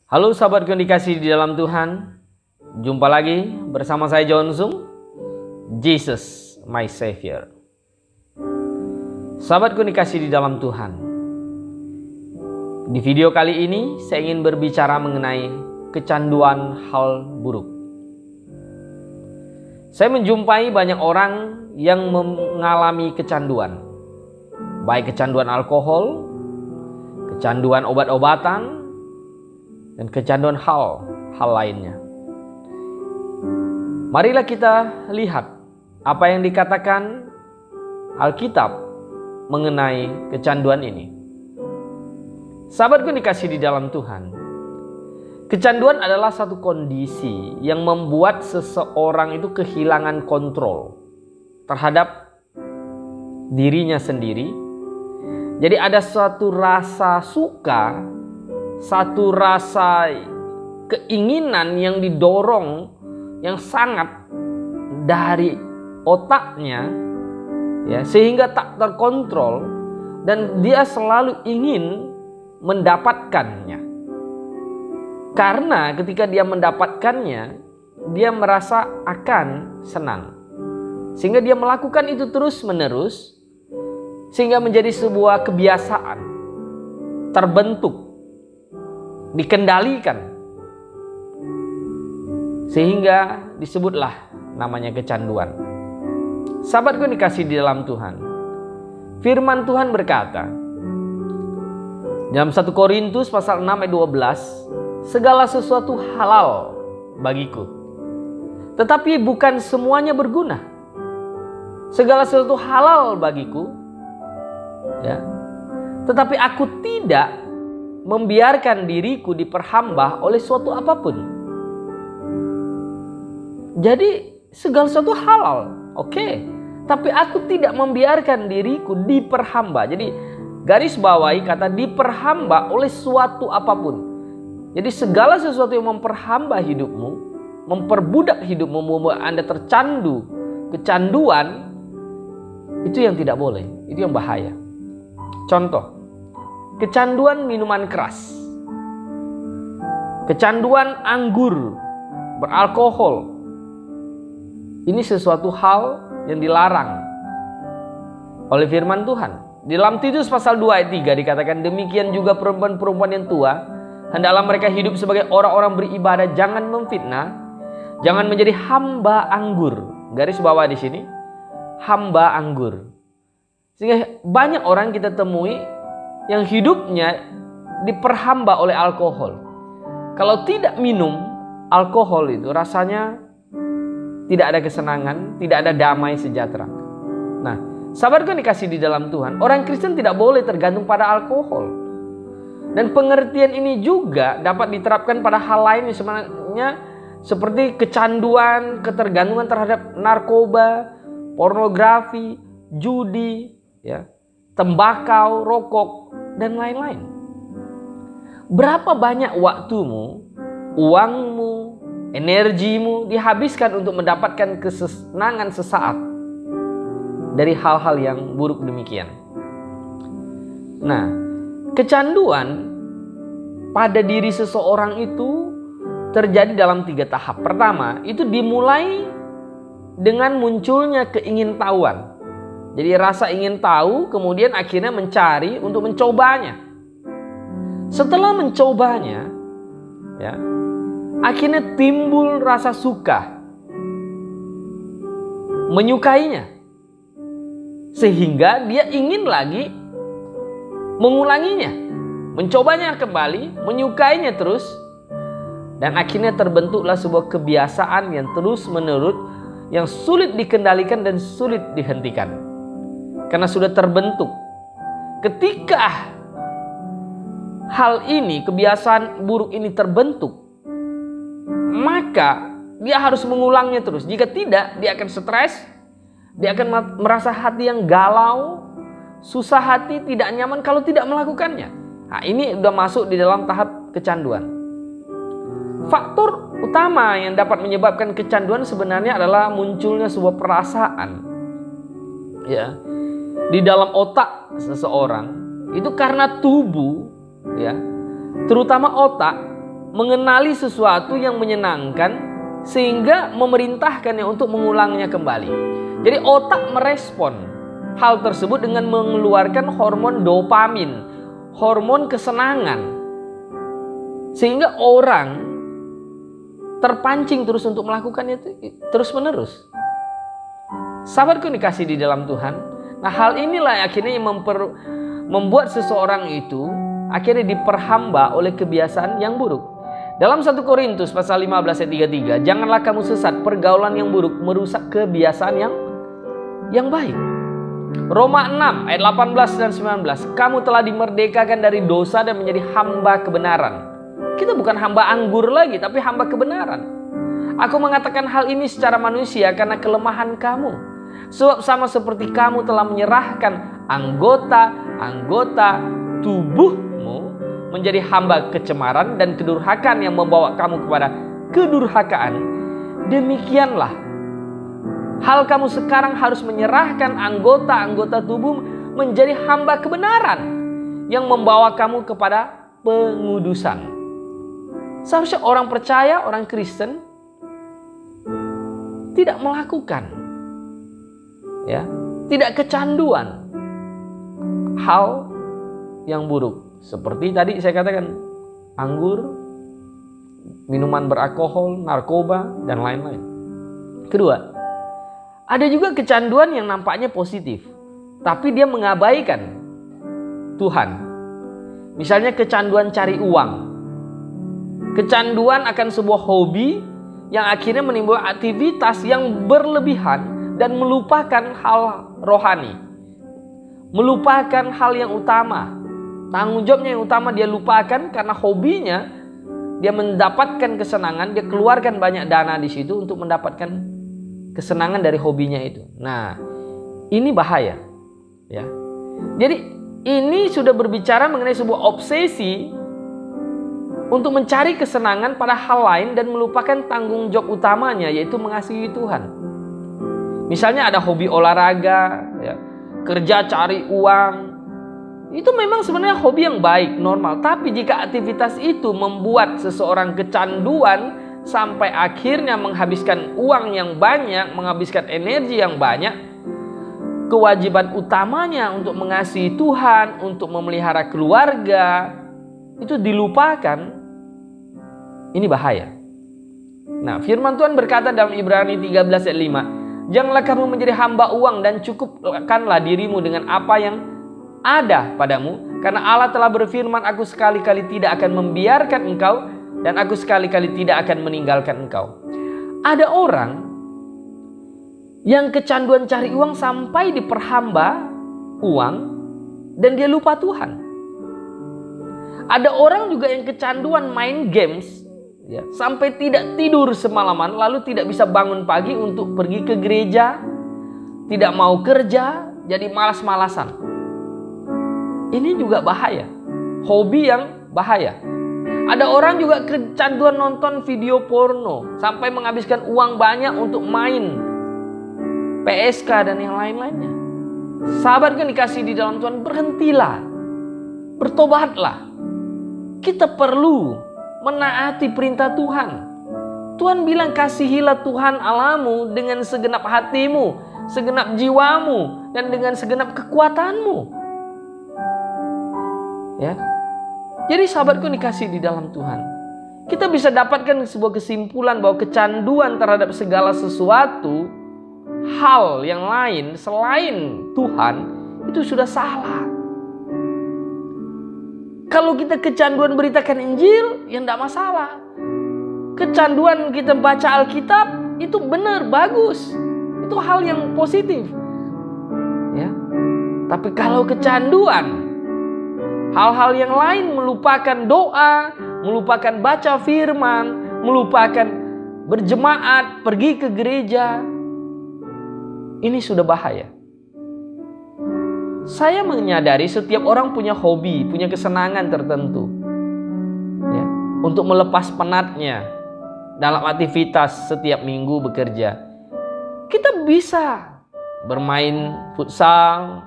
Halo sahabatku yang dikasihi di dalam Tuhan. Jumpa lagi bersama saya John Sung, Jesus my Savior. Sahabatku yang dikasihi di dalam Tuhan, di video kali ini saya ingin berbicara mengenai kecanduan hal buruk. Saya menjumpai banyak orang yang mengalami kecanduan, baik kecanduan alkohol, kecanduan obat-obatan, dan kecanduan hal lainnya. Marilah kita lihat apa yang dikatakan Alkitab mengenai kecanduan ini. Sahabatku dikasih di dalam Tuhan, kecanduan adalah satu kondisi yang membuat seseorang itu kehilangan kontrol terhadap dirinya sendiri. Jadi ada suatu rasa suka, satu rasa keinginan yang didorong yang sangat dari otaknya, ya, sehingga tak terkontrol dan dia selalu ingin mendapatkannya. Karena ketika dia mendapatkannya, dia merasa akan senang, sehingga dia melakukan itu terus-menerus, sehingga menjadi sebuah kebiasaan, terbentuk, dikendalikan, sehingga disebutlah namanya kecanduan. Sahabatku dikasih di dalam Tuhan, firman Tuhan berkata dalam 1 Korintus pasal 6 ayat 12, segala sesuatu halal bagiku, tetapi bukan semuanya berguna. Segala sesuatu halal bagiku, ya, tetapi aku tidak membiarkan diriku diperhamba oleh suatu apapun. Jadi segala sesuatu halal, oke, tapi aku tidak membiarkan diriku diperhamba. Jadi garis bawahi kata diperhamba oleh suatu apapun. Jadi segala sesuatu yang memperhamba hidupmu, memperbudak hidupmu, membuat Anda tercandu, kecanduan, itu yang tidak boleh, itu yang bahaya. Contoh, kecanduan minuman keras, kecanduan anggur, beralkohol. Ini sesuatu hal yang dilarang oleh firman Tuhan. Di dalam Titus pasal 2 ayat 3 dikatakan, demikian juga perempuan-perempuan yang tua, hendaklah mereka hidup sebagai orang-orang beribadah, jangan memfitnah, jangan menjadi hamba anggur. Garis bawah di sini, hamba anggur. Sehingga banyak orang kita temui yang hidupnya diperhamba oleh alkohol. Kalau tidak minum alkohol itu rasanya tidak ada kesenangan, tidak ada damai sejahtera. Nah, sahabatku yang dikasih di dalam Tuhan, orang Kristen tidak boleh tergantung pada alkohol. Dan pengertian ini juga dapat diterapkan pada hal lain yang sebenarnya seperti kecanduan, ketergantungan terhadap narkoba, pornografi, judi, ya, tembakau, rokok, dan lain-lain. Berapa banyak waktumu, uangmu, energimu dihabiskan untuk mendapatkan kesenangan sesaat dari hal-hal yang buruk demikian. Nah, kecanduan pada diri seseorang itu terjadi dalam 3 tahap. Pertama, itu dimulai dengan munculnya keingintahuan. Jadi rasa ingin tahu, kemudian akhirnya mencari untuk mencobanya. Setelah mencobanya, ya, akhirnya timbul rasa suka, menyukainya, sehingga dia ingin lagi mengulanginya, mencobanya kembali, menyukainya terus, dan akhirnya terbentuklah sebuah kebiasaan yang terus menerus, yang sulit dikendalikan dan sulit dihentikan. Karena sudah terbentuk. Ketika hal ini, kebiasaan buruk ini terbentuk, maka dia harus mengulangnya terus. Jika tidak, dia akan stres, dia akan merasa hati yang galau, susah hati, tidak nyaman kalau tidak melakukannya. Nah, ini sudah masuk di dalam tahap kecanduan. Faktor utama yang dapat menyebabkan kecanduan sebenarnya adalah munculnya sebuah perasaan, ya, di dalam otak seseorang. Itu karena tubuh, ya, terutama otak, mengenali sesuatu yang menyenangkan sehingga memerintahkannya untuk mengulangnya kembali. Jadi otak merespon hal tersebut dengan mengeluarkan hormon dopamin, hormon kesenangan, sehingga orang terpancing terus untuk melakukannya itu terus menerus. Sahabatku dikasih di dalam Tuhan. Nah, hal inilah akhirnya yang membuat seseorang itu akhirnya diperhamba oleh kebiasaan yang buruk. Dalam 1 Korintus pasal 15 ayat 33, janganlah kamu sesat, pergaulan yang buruk merusak kebiasaan yang baik. Roma 6 ayat 18 dan 19, kamu telah dimerdekakan dari dosa dan menjadi hamba kebenaran. Kita bukan hamba anggur lagi, tapi hamba kebenaran. Aku mengatakan hal ini secara manusia karena kelemahan kamu. Sebab sama seperti kamu telah menyerahkan anggota-anggota tubuhmu menjadi hamba kecemaran dan kedurhakaan yang membawa kamu kepada kedurhakaan, demikianlah hal kamu sekarang harus menyerahkan anggota-anggota tubuh menjadi hamba kebenaran yang membawa kamu kepada pengudusan. Seharusnya orang percaya, orang Kristen tidak melakukan, tidak kecanduan hal yang buruk. Seperti tadi saya katakan, anggur, minuman beralkohol, narkoba, dan lain-lain. Kedua, ada juga kecanduan yang nampaknya positif, tapi dia mengabaikan Tuhan. Misalnya kecanduan cari uang, kecanduan akan sebuah hobi yang akhirnya menimbulkan aktivitas yang berlebihan dan melupakan hal rohani, melupakan hal yang utama. Tanggung jawabnya yang utama dia lupakan karena hobinya dia mendapatkan kesenangan, dia keluarkan banyak dana di situ untuk mendapatkan kesenangan dari hobinya itu. Nah, ini bahaya, ya. Jadi ini sudah berbicara mengenai sebuah obsesi untuk mencari kesenangan pada hal lain dan melupakan tanggung jawab utamanya, yaitu mengasihi Tuhan. Misalnya ada hobi olahraga, kerja cari uang. Itu memang sebenarnya hobi yang baik, normal. Tapi jika aktivitas itu membuat seseorang kecanduan sampai akhirnya menghabiskan uang yang banyak, menghabiskan energi yang banyak, kewajiban utamanya untuk mengasihi Tuhan, untuk memelihara keluarga, itu dilupakan. Ini bahaya. Nah, firman Tuhan berkata dalam Ibrani 13 ayat 5, janganlah kamu menjadi hamba uang dan cukupkanlah dirimu dengan apa yang ada padamu, karena Allah telah berfirman, aku sekali-kali tidak akan membiarkan engkau dan aku sekali-kali tidak akan meninggalkan engkau. Ada orang yang kecanduan cari uang sampai diperhamba uang dan dia lupa Tuhan. Ada orang juga yang kecanduan main games, sampai tidak tidur semalaman, lalu tidak bisa bangun pagi untuk pergi ke gereja, tidak mau kerja, jadi malas-malasan. Ini juga bahaya, hobi yang bahaya. Ada orang juga kecanduan nonton video porno sampai menghabiskan uang banyak untuk main PSK dan yang lain-lainnya. Sahabat kan dikasih di dalam Tuhan, berhentilah, bertobatlah. Kita perlu menaati perintah Tuhan. Tuhan bilang, kasihilah Tuhan Allahmu dengan segenap hatimu, segenap jiwamu, dan dengan segenap kekuatanmu. Jadi sahabatku dikasih di dalam Tuhan, kita bisa dapatkan sebuah kesimpulan bahwa kecanduan terhadap segala sesuatu hal yang lain selain Tuhan itu sudah salah. Kalau kita kecanduan beritakan Injil, ya tidak masalah. Kecanduan kita baca Alkitab, itu benar, bagus. Itu hal yang positif. Tapi kalau kecanduan hal-hal yang lain, melupakan doa, melupakan baca firman, melupakan berjemaat, pergi ke gereja, ini sudah bahaya. Saya menyadari setiap orang punya hobi, punya kesenangan tertentu, untuk melepas penatnya dalam aktivitas setiap minggu bekerja. Kita bisa bermain futsal,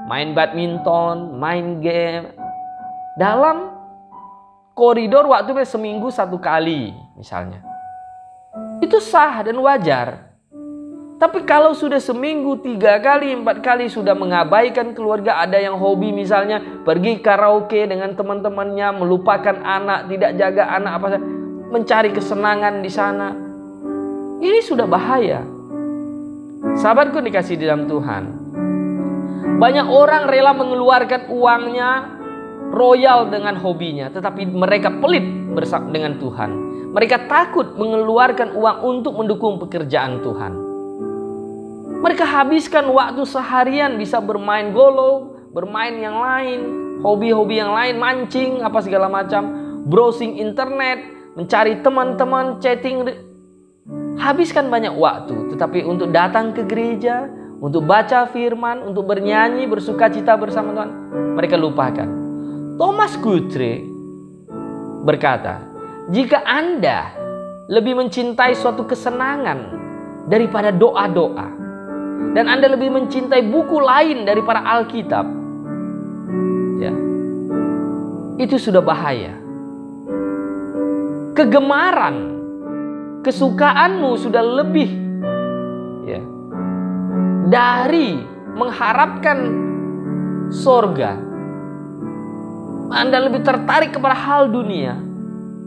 main badminton, main game, dalam koridor waktunya seminggu 1 kali misalnya, itu sah dan wajar. Tapi kalau sudah seminggu 3 kali, 4 kali sudah mengabaikan keluarga, ada yang hobi misalnya pergi karaoke dengan teman-temannya, melupakan anak, tidak jaga anak, mencari kesenangan di sana. Ini sudah bahaya. Sahabatku dikasih di dalam Tuhan, banyak orang rela mengeluarkan uangnya royal dengan hobinya, tetapi mereka pelit bersama dengan Tuhan. Mereka takut mengeluarkan uang untuk mendukung pekerjaan Tuhan. Mereka habiskan waktu seharian bisa bermain golo, bermain yang lain, hobi-hobi yang lain, mancing, apa segala macam, browsing internet, mencari teman-teman, chatting. Habiskan banyak waktu, tetapi untuk datang ke gereja, untuk baca firman, untuk bernyanyi, bersukacita bersama Tuhan, mereka lupakan. Thomas Guthrie berkata, jika Anda lebih mencintai suatu kesenangan daripada doa-doa, dan Anda lebih mencintai buku lain daripada Alkitab, ya, itu sudah bahaya. Kegemaran, kesukaanmu sudah lebih, ya, dari mengharapkan sorga. Anda lebih tertarik kepada hal dunia.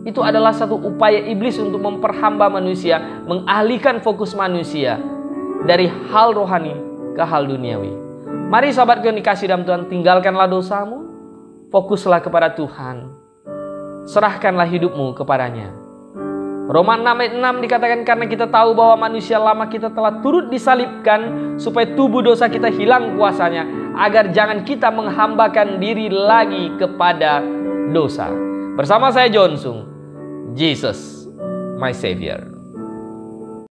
Itu adalah satu upaya iblis untuk memperhamba manusia, mengalihkan fokus manusia dari hal rohani ke hal duniawi. Mari sahabatku yang dikasih dalam Tuhan, tinggalkanlah dosamu, fokuslah kepada Tuhan, serahkanlah hidupmu kepadanya. Roma 6 ayat 6 dikatakan, karena kita tahu bahwa manusia lama kita telah turut disalibkan supaya tubuh dosa kita hilang kuasanya, agar jangan kita menghambakan diri lagi kepada dosa. Bersama saya John Sung, Jesus my Savior.